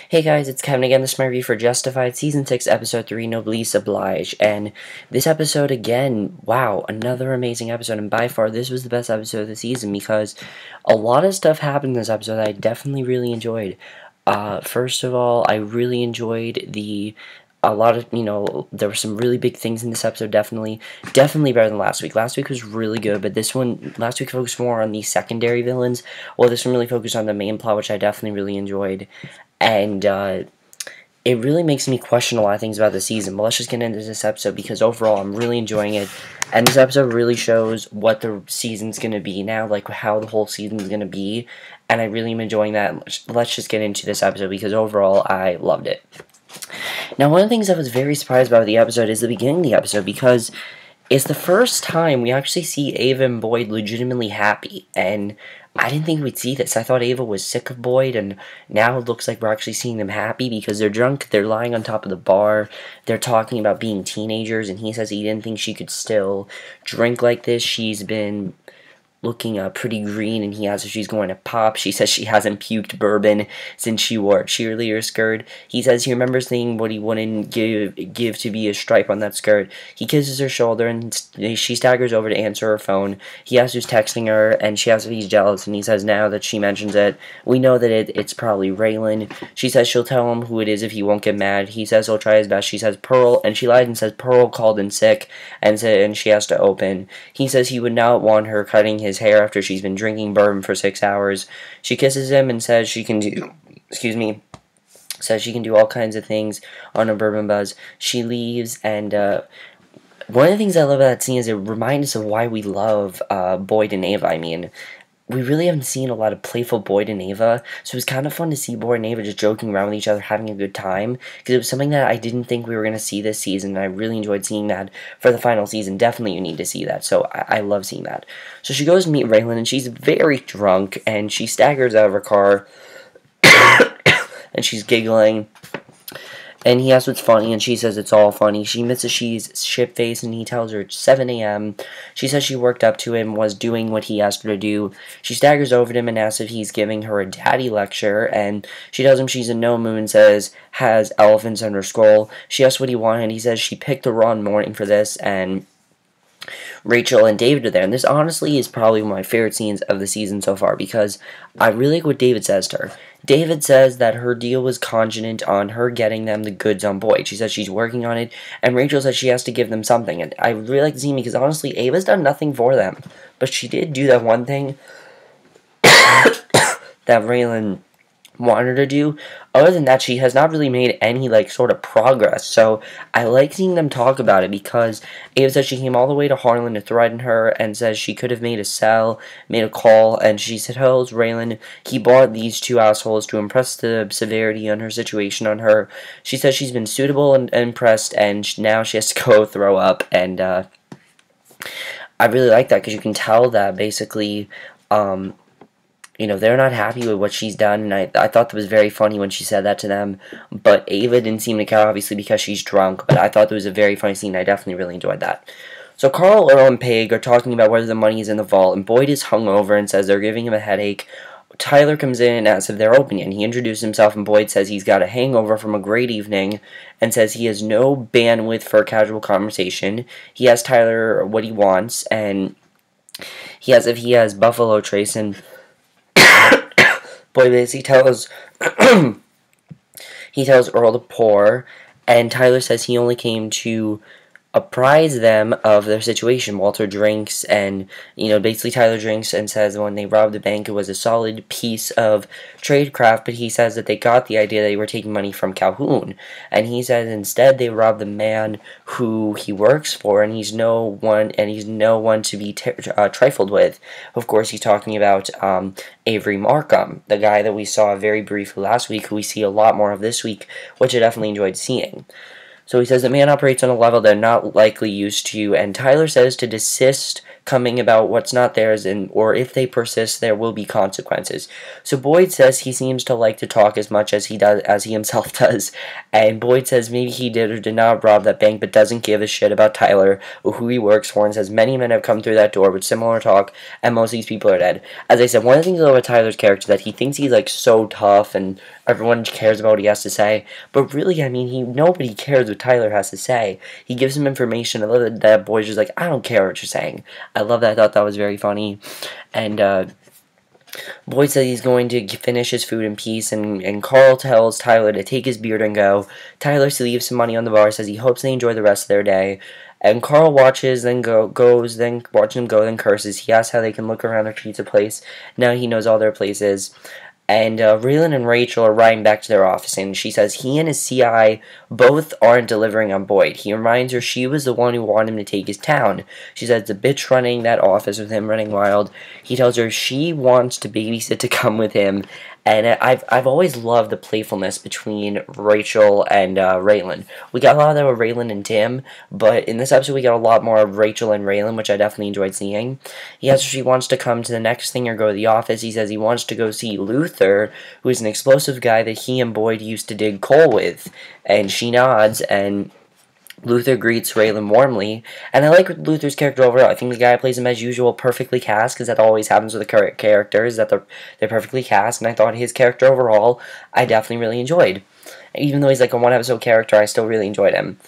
Hey guys, it's Kevin again. This is my review for Justified Season 6, Episode 3, Noblesse Oblige. And this episode again, wow, another amazing episode. And by far, this was the best episode of the season because a lot of stuff happened in this episode that I definitely really enjoyed. First of all, I really enjoyed a lot of, there were some really big things in this episode, definitely better than last week. Last week was really good, but last week focused more on the secondary villains, while this one really focused on the main plot, which I definitely really enjoyed. And it really makes me question a lot of things about the season. But let's just get into this episode because overall I'm really enjoying it. And this episode really shows what the season's going to be now, like how the whole season's going to be. And I really am enjoying that. Let's just get into this episode because overall I loved it. Now, one of the things I was very surprised about the episode is the beginning of the episode because it's the first time we actually see Ava and Boyd legitimately happy. And I didn't think we'd see this. I thought Ava was sick of Boyd, and now it looks like we're actually seeing them happy because they're drunk, they're lying on top of the bar, they're talking about being teenagers, and he says he didn't think she could still drink like this. She's been looking pretty green, and he asks if she's going to pop. She says she hasn't puked bourbon since she wore a cheerleader skirt. He says he remembers thinking what he wouldn't give to be a stripe on that skirt. He kisses her shoulder, and she staggers over to answer her phone. He asks who's texting her, and she asks if he's jealous, and he says now that she mentions it, we know that it's probably Raylan. She says she'll tell him who it is if he won't get mad. He says he'll try his best. She says Pearl, and she lied and says Pearl called in sick, and she has to open. He says he would not want her cutting his hair after she's been drinking bourbon for 6 hours. She kisses him and says she can do, says she can do all kinds of things on a bourbon buzz. She leaves, and one of the things I love about that scene is it reminds us of why we love Boyd and Ava. I mean, we really haven't seen a lot of playful Boyd and Ava, so it was kind of fun to see Boyd and Ava just joking around with each other, having a good time, because it was something that I didn't think we were going to see this season, and I really enjoyed seeing that for the final season. Definitely you need to see that, so I love seeing that. So she goes to meet Raylan, and she's very drunk, and she staggers out of her car, and she's giggling. And he asks what's funny, and she says it's all funny. She admits she's shit-faced, and he tells her it's 7 a.m. She says she worked up to him, was doing what he asked her to do. She staggers over to him and asks if he's giving her a daddy lecture, and she tells him she's a no moon, says has elephants on her skull. She asks what he wanted, and he says she picked the wrong morning for this, and Rachel and David are there. And this honestly is probably one of my favorite scenes of the season so far because I really like what David says to her. David says that her deal was contingent on her getting them the goods on Boyd. She says she's working on it, and Rachel says she has to give them something. And I really like the scene because honestly, Ava's done nothing for them. But she did do that one thing that Raylan wanted her to do. Other than that, she has not really made any sort of progress. So I like seeing them talk about it because Ava says she came all the way to Harlan to threaten her and says she could have made a call, and she tells Raylan he bought these two assholes to impress the severity on her situation on her. She says she's been suitable and impressed, and now she has to go throw up, and I really like that because you can tell that basically they're not happy with what she's done, and I thought that was very funny when she said that to them, but Ava didn't seem to care, obviously, because she's drunk, but I thought that was a very funny scene. I definitely really enjoyed that. So Carl, Earl, and Peg are talking about whether the money is in the vault, and Boyd is hungover and says they're giving him a headache. Tyler comes in and asks if they're open, and he introduces himself, and Boyd says he's got a hangover from a great evening, and says he has no bandwidth for a casual conversation. He asks Tyler what he wants, and he asks if he has Buffalo Trace, and Boyd basically tells Earl to pour, and Tyler says he only came to apprise them of their situation. Walter drinks, and basically Tyler drinks and says when they robbed the bank it was a solid piece of tradecraft, but he says that they got the idea that they were taking money from Calhoun, and he says instead they robbed the man who he works for, and he's no one to be trifled with. Of course, he's talking about Avery Markham, the guy that we saw very briefly last week, who we see a lot more of this week, which I definitely enjoyed seeing. So he says the man operates on a level they're not likely used to, and Tyler says to desist coming about what's not theirs, or if they persist, there will be consequences. So Boyd says he seems to like to talk as much as he himself does, and Boyd says maybe he did or did not rob that bank, but doesn't give a shit about Tyler or who he works for, and says many men have come through that door with similar talk, and most of these people are dead. As I said, one of the things about Tyler's character is that he thinks he's like so tough and everyone cares about what he has to say, but really, I mean, nobody cares what Tyler has to say. He gives him information. I love that Boyd's just like, I don't care what you're saying. I love that. I thought that was very funny. And Boyd said he's going to finish his food in peace, and Carl tells Tyler to take his beard and go. Tyler leaves some money on the bar, says he hopes they enjoy the rest of their day. And Carl watches, then watches him go, then curses. He asks how they can look around their pizza place. Now he knows all their places. And Raylan and Rachel are riding back to their office, and she says he and his CI both aren't delivering on Boyd. He reminds her she was the one who wanted him to take his town. She says the bitch running that office with him running wild. He tells her she wants to babysit to come with him. And I've always loved the playfulness between Rachel and Raylan. We got a lot of that with Raylan and Tim, but in this episode we got a lot more of Rachel and Raylan, which I definitely enjoyed seeing. He asks if she wants to come to the next thing or go to the office. He says he wants to go see Luther, who is an explosive guy that he and Boyd used to dig coal with. And she nods, and Luther greets Raylan warmly, and I like Luther's character overall. I think the guy plays him as usual, perfectly cast, because that always happens with the characters, that they're perfectly cast, and I thought his character overall, I definitely really enjoyed. Even though he's like a one-episode character, I still really enjoyed him.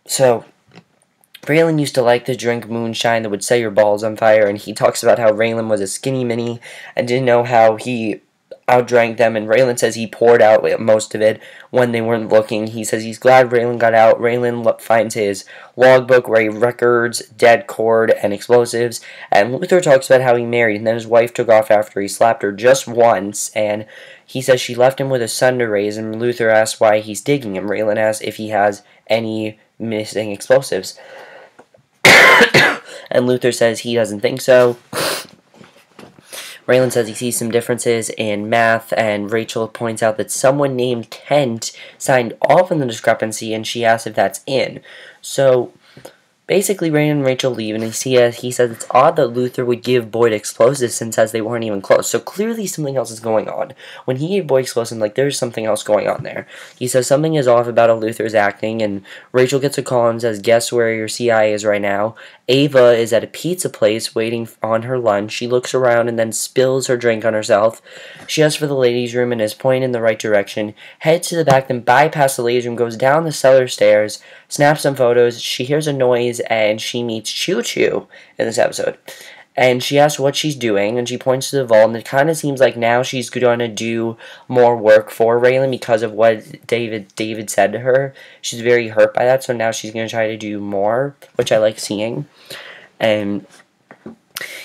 So, Raylan used to like to drink moonshine that would set your balls on fire, and he talks about how Raylan was a skinny mini, and didn't know how he outdrank them, and Raylan says he poured out most of it when they weren't looking. He says he's glad Raylan got out. Raylan finds his logbook where he records dead cord and explosives, and Luther talks about how he married, and then his wife took off after he slapped her just once, and he says she left him with a son to raise, and Luther asks why he's digging him. Raylan asks if he has any missing explosives, and Luther says he doesn't think so. Raylan says he sees some differences in math, and Rachel points out that someone named Kent signed off on the discrepancy, and she asks if that's in. So, basically, Raylan and Rachel leave, and he says it's odd that Luther would give Boyd explosives since they weren't even close. So clearly something else is going on. When he gave Boyd explosives, like, there's something else going on there. He says something is off about how Luther's acting, and Rachel gets a call and says, guess where your CI is right now? Ava is at a pizza place waiting on her lunch. She looks around and then spills her drink on herself. She asks for the ladies' room and is pointing in the right direction, heads to the back, then bypasses the ladies' room, goes down the cellar stairs, snaps some photos. She hears a noise, and she meets Choo Choo in this episode. And she asks what she's doing, and she points to the vault, and it kind of seems like now she's going to do more work for Raylan because of what David said to her. She's very hurt by that, so now she's going to try to do more, which I like seeing. And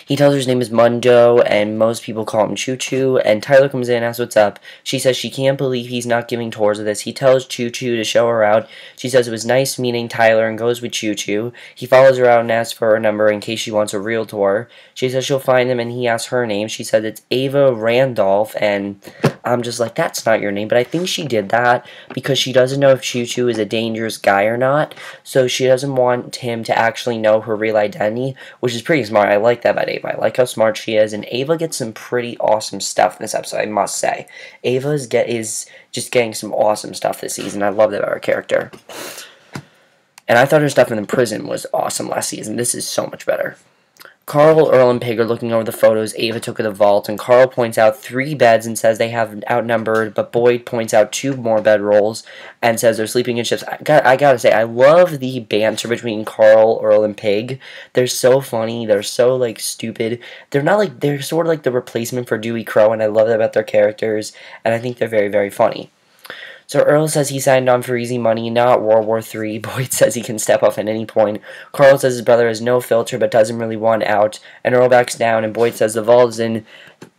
he tells her his name is Mundo, and most people call him Choo Choo, and Tyler comes in and asks what's up. She says she can't believe he's not giving tours of this. He tells Choo Choo to show her out. She says it was nice meeting Tyler and goes with Choo Choo. He follows her out and asks for her number in case she wants a real tour. She says she'll find him, and he asks her name. She says it's Ava Randolph, and I'm just like, that's not your name, but I think she did that because she doesn't know if Choo Choo is a dangerous guy or not, so she doesn't want him to actually know her real identity, which is pretty smart. I like that about Ava. I like how smart she is, and Ava gets some pretty awesome stuff in this episode, I must say. Ava is just getting some awesome stuff this season. I love that about her character. And I thought her stuff in the prison was awesome last season. This is so much better. Carl, Earl, and Pig are looking over the photos Ava took of the vault, and Carl points out 3 beds and says they have outnumbered, but Boyd points out 2 more bedrolls and says they're sleeping in shifts. I gotta say, I love the banter between Carl, Earl, and Pig. They're so funny. They're so, like, stupid. They're sort of like the replacement for Dewey Crow, and I love that about their characters, and I think they're very, very funny. So Earl says he signed on for easy money, not World War III. Boyd says he can step off at any point. Carl says his brother has no filter but doesn't really want out. And Earl backs down, and Boyd says the vault is in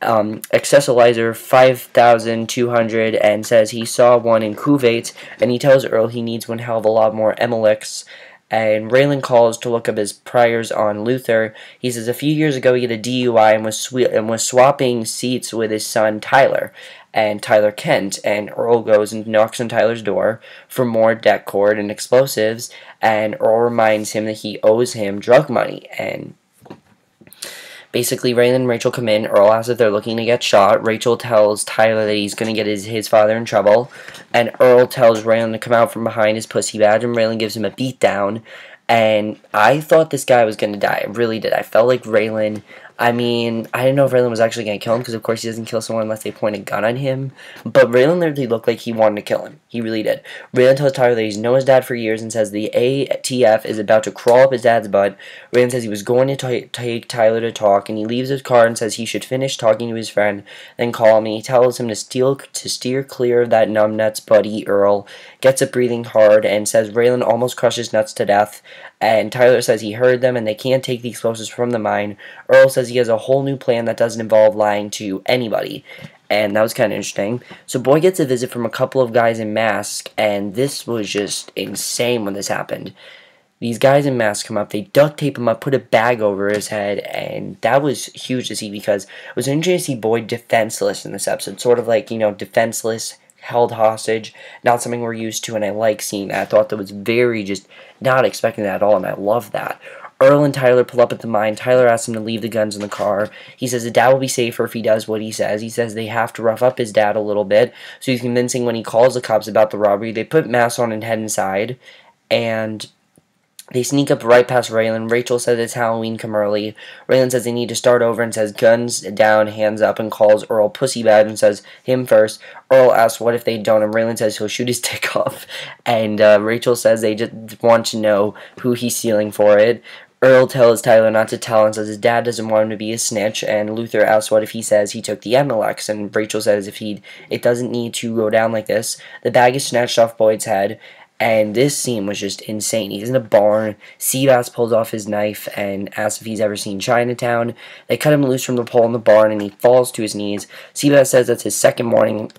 Accessorizer 5200 and says he saw one in Kuwait. And he tells Earl he needs one hell of a lot more Emelix. And Raylan calls to look up his priors on Luther. He says a few years ago he had a DUI and was swapping seats with his son Tyler. And Tyler Kent, and Earl goes and knocks on Tyler's door for more debt cord and explosives, and Earl reminds him that he owes him drug money, and Basically, Raylan and Rachel come in. Earl asks if they're looking to get shot. Rachel tells Tyler that he's going to get his father in trouble. And Earl tells Raylan to come out from behind his pussy badge, and Raylan gives him a beatdown. And I thought this guy was going to die. I really did. I felt like Raylan... I mean, I didn't know if Raylan was actually going to kill him, because of course he doesn't kill someone unless they point a gun on him. But Raylan literally looked like he wanted to kill him. He really did. Raylan tells Tyler that he's known his dad for years and says the ATF is about to crawl up his dad's butt. Raylan says he was going to take Tyler to talk, and he leaves his car and says he should finish talking to his friend, then call him, and he tells him to steer clear of that numbnuts buddy Earl, gets up breathing hard, and says Raylan almost crushes Nuts to death. And Tyler says he heard them and they can't take the explosives from the mine. Earl says he has a whole new plan that doesn't involve lying to anybody. And that was kind of interesting. So Boyd gets a visit from a couple of guys in masks, and this was just insane when this happened. These guys in masks come up, they duct tape him up, put a bag over his head, and that was huge to see because it was interesting to see Boyd defenseless in this episode. Sort of like, defenseless, held hostage, not something we're used to, and I like seeing that. I thought that was very just not expecting that at all, and I love that. Earl and Tyler pull up at the mine. Tyler asks him to leave the guns in the car. He says his dad will be safer if he does what he says. He says they have to rough up his dad a little bit, so he's convincing when he calls the cops about the robbery. They put masks on and head inside, and they sneak up right past Raylan. Rachel says it's Halloween, come early. Raylan says they need to start over and says guns down, hands up, and calls Earl pussy bad and says him first. Earl asks what if they don't, and Raylan says he'll shoot his dick off. And Rachel says they just want to know who he's stealing for it. Earl tells Tyler not to tell and says his dad doesn't want him to be a snitch, and Luther asks what if he says he took the MLX, and Rachel says it doesn't need to go down like this. The bag is snatched off Boyd's head. And this scene was just insane. He's in a barn. Seabass pulls off his knife and asks if he's ever seen Chinatown. They cut him loose from the pole in the barn, and he falls to his knees. Seabass says that's his second warning,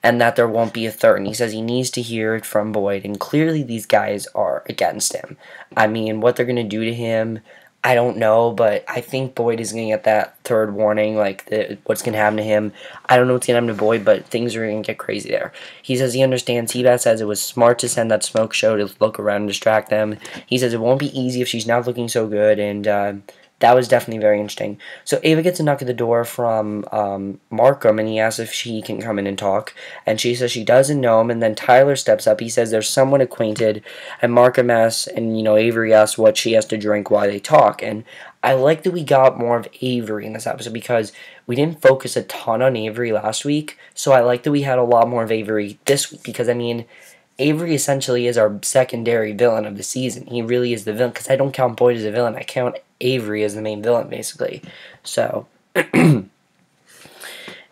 and that there won't be a third. And he says he needs to hear it from Boyd. And clearly these guys are against him. I mean, what they're going to do to him, I don't know, but I think Boyd is going to get that third warning, like what's going to happen to him. I don't know what's going to happen to Boyd, but things are going to get crazy there. He says he understands. Seabass says it was smart to send that smoke show to look around and distract them. He says it won't be easy if she's not looking so good, and that was definitely very interesting. So Ava gets a knock at the door from Markham, and he asks if she can come in and talk. And she says she doesn't know him, and then Tyler steps up. He says there's someone acquainted, and Markham asks, and Avery asks what she has to drink while they talk. And I like that we got more of Avery in this episode because we didn't focus a ton on Avery last week. So I like that we had a lot more of Avery this week because, I mean, Avery essentially is our secondary villain of the season. He really is the villain, because I don't count Boyd as a villain. I count Avery as the main villain, basically. So,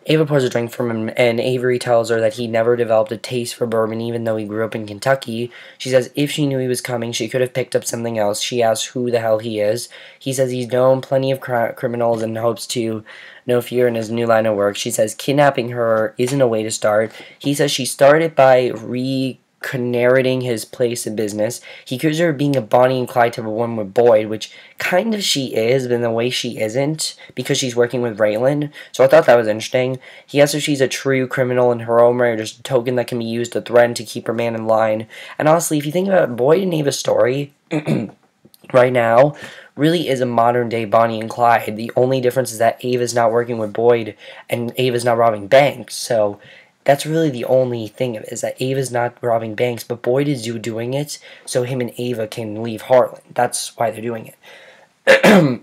Ava pours a drink from him, and Avery tells her that he never developed a taste for bourbon, even though he grew up in Kentucky. She says if she knew he was coming, she could have picked up something else. She asks who the hell he is. He says he's known plenty of criminals and hopes to no fear in his new line of work. She says kidnapping her isn't a way to start. He says she started by narrating his place of business. He accuses her of being a Bonnie and Clyde type of woman with Boyd, which kind of she is, but in the way she isn't, because she's working with Raylan. So I thought that was interesting. He asks if she's a true criminal in her own right, or just a token that can be used to threaten to keep her man in line. And honestly, if you think about Boyd and Ava's story right now, really is a modern day Bonnie and Clyde. The only difference is that Ava's not working with Boyd and Ava's not robbing banks. So that's really the only thing of it, is that Ava's not robbing banks, but Boyd is doing it so him and Ava can leave Harlan. That's why they're doing it.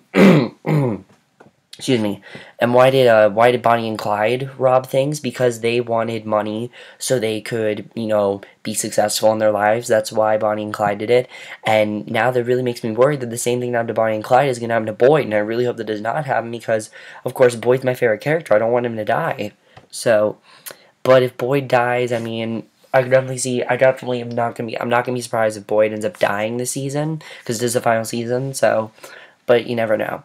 Excuse me. And why did Bonnie and Clyde rob things? Because they wanted money so they could, be successful in their lives. That's why Bonnie and Clyde did it. And now that really makes me worried that the same thing happened to Bonnie and Clyde is going to happen to Boyd. And I really hope that does not happen because, of course, Boyd's my favorite character. I don't want him to die. So, but if Boyd dies, I mean, I'm not gonna be surprised if Boyd ends up dying this season, because this is the final season, so, but you never know.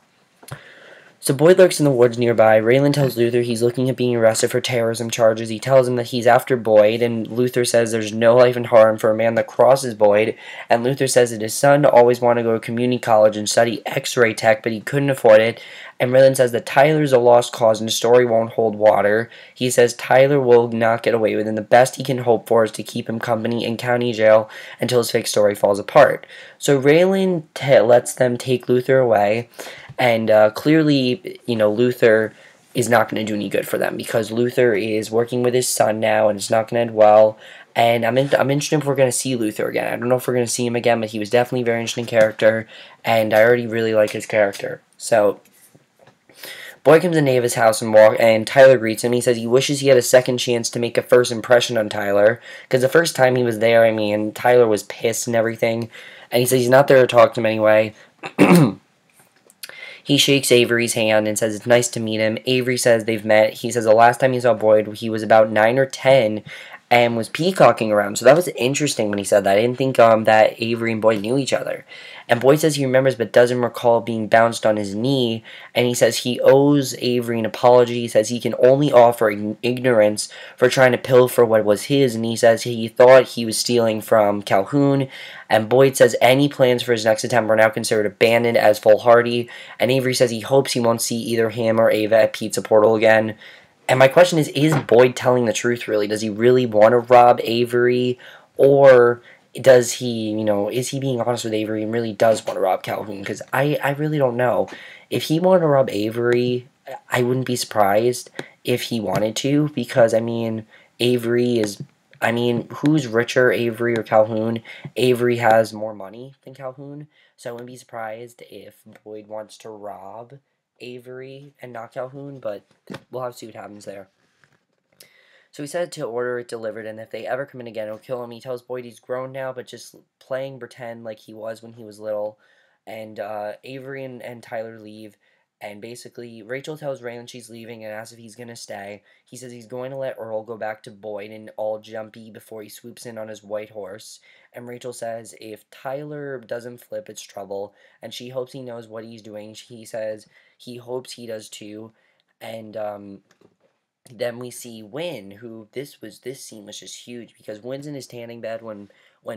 So Boyd lurks in the woods nearby. Raylan tells Luther he's looking at being arrested for terrorism charges. He tells him that he's after Boyd, and Luther says there's no life in harm for a man that crosses Boyd, and Luther says that his son always wanted to go to community college and study x-ray tech, but he couldn't afford it, and Raylan says that Tyler's a lost cause and the story won't hold water. He says Tyler will not get away with it, and the best he can hope for is to keep him company in county jail until his fake story falls apart. So Raylan lets them take Luther away, And clearly, Luther is not going to do any good for them because Luther is working with his son now, and it's not going to end well. And I'm interested if we're going to see Luther again. I don't know if we're going to see him again, but he was definitely a very interesting character, and I already really like his character. So, Boyd comes into Ava's house and Tyler greets him. He says he wishes he had a second chance to make a first impression on Tyler, because the first time he was there, Tyler was pissed and everything, and he says he's not there to talk to him anyway. He shakes Avery's hand and says it's nice to meet him. Avery says they've met. He says the last time he saw Boyd, he was about 9 or 10 and was peacocking around. So that was interesting when he said that. I didn't think that Avery and Boyd knew each other. And Boyd says he remembers but doesn't recall being bounced on his knee. And he says he owes Avery an apology. He says he can only offer ignorance for trying to pilfer what was his. And he says he thought he was stealing from Calhoun. And Boyd says any plans for his next attempt are now considered abandoned as foolhardy. And Avery says he hopes he won't see either him or Ava at Pizza Portal again. And my question is Boyd telling the truth really? Does he really want to rob Avery? Or does he, is he being honest with Avery and really does want to rob Calhoun? Because I really don't know. If he wanted to rob Avery, I wouldn't be surprised if he wanted to. Because, Avery is... who's richer, Avery or Calhoun? Avery has more money than Calhoun. So I wouldn't be surprised if Boyd wants to rob Avery and not Calhoun, but we'll have to see what happens there. So he said to order it delivered, and if they ever come in again, he'll kill him. He tells Boyd he's grown now, but just playing pretend like he was when he was little. And Avery and Tyler leave, and basically Rachel tells Raylan she's leaving and asks if he's going to stay. He says he's going to let Earl go back to Boyd and all jumpy before he swoops in on his white horse. And Rachel says if Tyler doesn't flip, it's trouble, and she hopes he knows what he's doing. He says he hopes he does too. And then we see Wynn, who this scene was just huge because Wynn's in his tanning bed when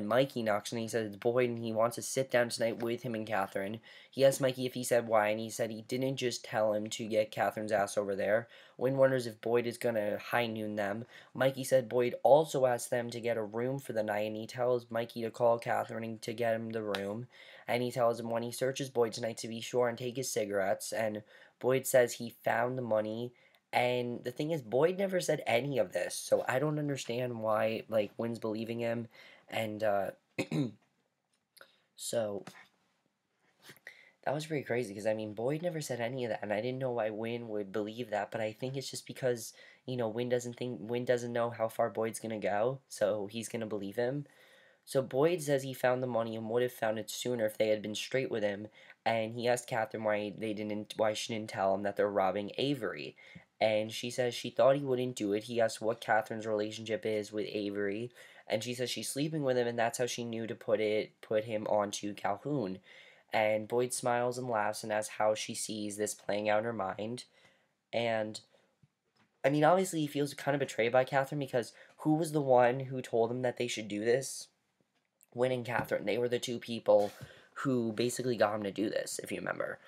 Mikey knocks and he says it's Boyd and he wants to sit down tonight with him and Catherine. He asks Mikey if he said why, and he said he didn't just tell him to get Catherine's ass over there. Wynn wonders if Boyd is gonna high noon them. Mikey said Boyd also asked them to get a room for the night, and he tells Mikey to call Catherine to get him the room. And he tells him when he searches Boyd tonight to be sure and take his cigarettes, and Boyd says he found the money. And the thing is, Boyd never said any of this, so I don't understand why, Wynn's believing him, and, so, that was pretty crazy, because, Boyd never said any of that, and I didn't know why Wynn would believe that, but I think it's just because, Wynn doesn't know how far Boyd's gonna go, so he's gonna believe him. So Boyd says he found the money and would have found it sooner if they had been straight with him, and he asked Catherine why she didn't tell him that they're robbing Avery. And she says she thought he wouldn't do it. He asked what Catherine's relationship is with Avery, and she says she's sleeping with him, and that's how she knew to put him onto Calhoun. And Boyd smiles and laughs and asks how she sees this playing out in her mind. And obviously he feels kind of betrayed by Catherine because who was the one who told him that they should do this? Wynn and Catherine, they were the two people who basically got him to do this, if you remember.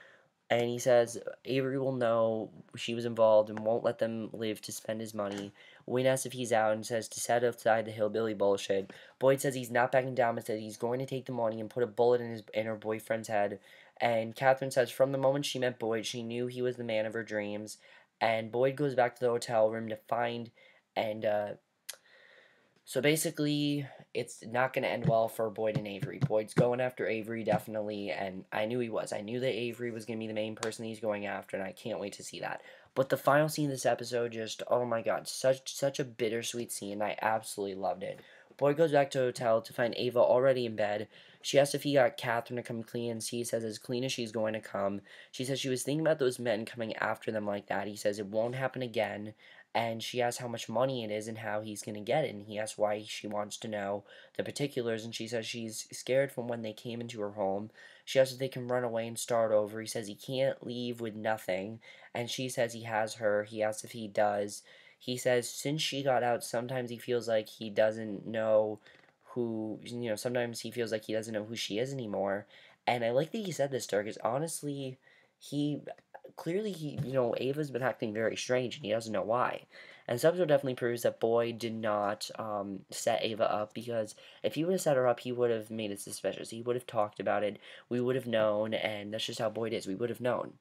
And he says Avery will know she was involved and won't let them live to spend his money. Wynn asks if he's out and says to set aside the hillbilly bullshit. Boyd says he's not backing down but says he's going to take the money and put a bullet in her boyfriend's head. And Catherine says from the moment she met Boyd, she knew he was the man of her dreams. And Boyd goes back to the hotel room to find and so basically, it's not going to end well for Boyd and Avery. Boyd's going after Avery, definitely, and I knew he was. I knew that Avery was going to be the main person he's going after, and I can't wait to see that. But the final scene of this episode just, oh my god, such a bittersweet scene. I absolutely loved it. Boyd goes back to the hotel to find Ava already in bed. She asks if he got Catherine to come clean, and he says as clean as she's going to come. She says she was thinking about those men coming after them like that. He says it won't happen again. And she asks how much money it is and how he's going to get it. And he asks why she wants to know the particulars. And she says she's scared from when they came into her home. She asks if they can run away and start over. He says he can't leave with nothing. And she says he has her. He asks if he does. He says since she got out, sometimes he feels like he doesn't know sometimes he feels like he doesn't know who she is anymore. And I like that he said this to her because honestly, Ava's been acting very strange and he doesn't know why. And this episode definitely proves that Boyd did not set Ava up because if he would have set her up, he would have made it suspicious. He would have talked about it. We would have known, and that's just how Boyd is. We would have known.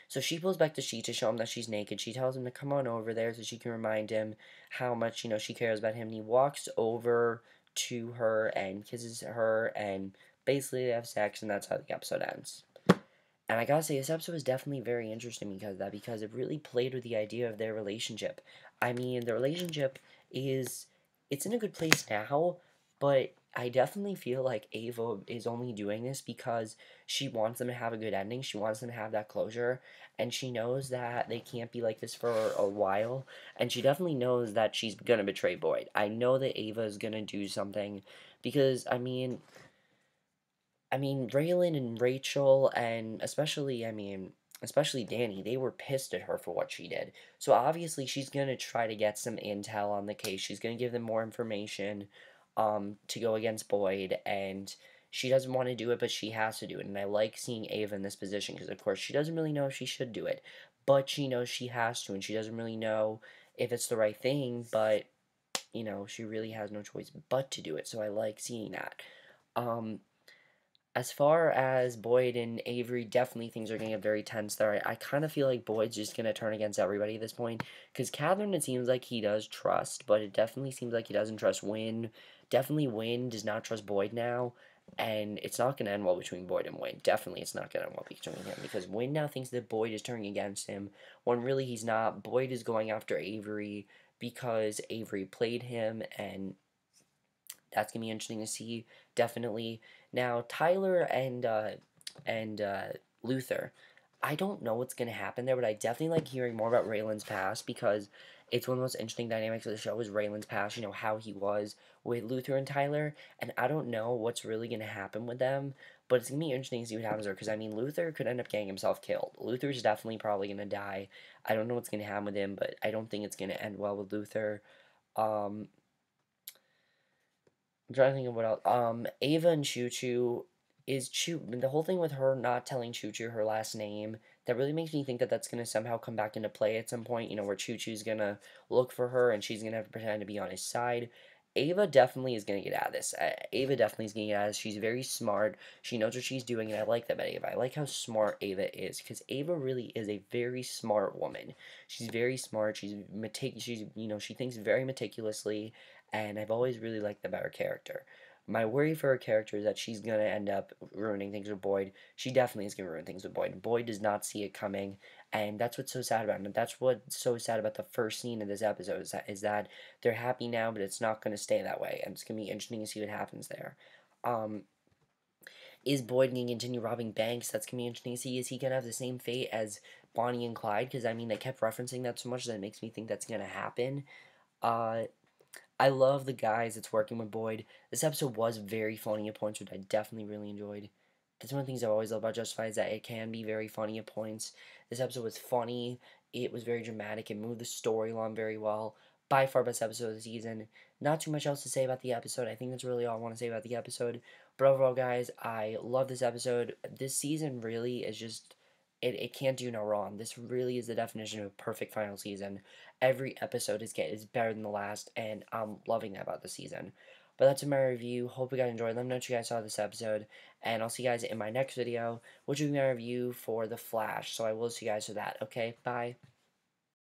So she pulls back the sheet to show him that she's naked. She tells him to come on over there so she can remind him how much, she cares about him. And he walks over to her and kisses her, and basically they have sex, and that's how the episode ends. And I gotta say, this episode was definitely very interesting because of that, because it really played with the idea of their relationship. I mean, the relationship it's in a good place now, but I definitely feel like Ava is only doing this because she wants them to have a good ending. She wants them to have that closure, and she knows that they can't be like this for a while, and she definitely knows that she's gonna betray Boyd. I know that Ava is gonna do something because, Raylan and Rachel, and especially Danny, they were pissed at her for what she did. So obviously she's going to try to get some intel on the case. She's going to give them more information to go against Boyd, and she doesn't want to do it, but she has to do it. And I like seeing Ava in this position because, of course, she doesn't really know if she should do it, but she knows she has to, and she doesn't really know if it's the right thing, but, she really has no choice but to do it. So I like seeing that. As far as Boyd and Avery, definitely things are going to get very tense there. I kind of feel like Boyd's just going to turn against everybody at this point. Because Catherine, it seems like he does trust, but it definitely seems like he doesn't trust Wynn. Definitely Wynn does not trust Boyd now. And it's not going to end well between Boyd and Wynn. Definitely it's not going to end well between him. Because Wynn now thinks that Boyd is turning against him, when really he's not. Boyd is going after Avery because Avery played him, and that's gonna be interesting to see, definitely. Now, Tyler and Luther, I don't know what's gonna happen there, but I definitely like hearing more about Raylan's past, because it's one of the most interesting dynamics of the show is Raylan's past. How he was with Luther and Tyler, and I don't know what's really gonna happen with them, but it's gonna be interesting to see what happens there. Because Luther could end up getting himself killed. Luther's definitely probably gonna die. I don't know what's gonna happen with him, but I don't think it's gonna end well with Luther. I'm trying to think of what else. Ava and Choo Choo the whole thing with her not telling Choo Choo her last name, that really makes me think that that's going to somehow come back into play at some point, where Choo Choo's going to look for her and she's going to have to pretend to be on his side. Ava definitely is going to get out of this. Ava definitely is going to get out of this. She's very smart. She knows what she's doing, and I like that about Ava. I like how smart Ava is, because Ava really is a very smart woman. She's very smart. She thinks very meticulously, and I've always really liked that about her character. My worry for her character is that she's going to end up ruining things with Boyd. She definitely is going to ruin things with Boyd. Boyd does not see it coming, and that's what's so sad about him. That's what's so sad about the first scene of this episode, is that they're happy now, but it's not going to stay that way, and it's going to be interesting to see what happens there. Is Boyd going to continue robbing banks? That's going to be interesting to see. Is he going to have the same fate as Bonnie and Clyde? Because, they kept referencing that so much that it makes me think that's going to happen. I love the guys that's working with Boyd. This episode was very funny at points, which I definitely really enjoyed. That's one of the things I always love about Justified, is that it can be very funny at points. This episode was funny. It was very dramatic. It moved the story along very well. By far best episode of the season. Not too much else to say about the episode. I think that's really all I want to say about the episode. But overall, guys, I love this episode. This season really is just... It can't do no wrong. This really is the definition of a perfect final season. Every episode is better than the last, and I'm loving that about the season. But that's my review. Hope you guys enjoyed. Let me know what you guys saw this episode, and I'll see you guys in my next video, which will be my review for The Flash. So I will see you guys for that. Okay, bye.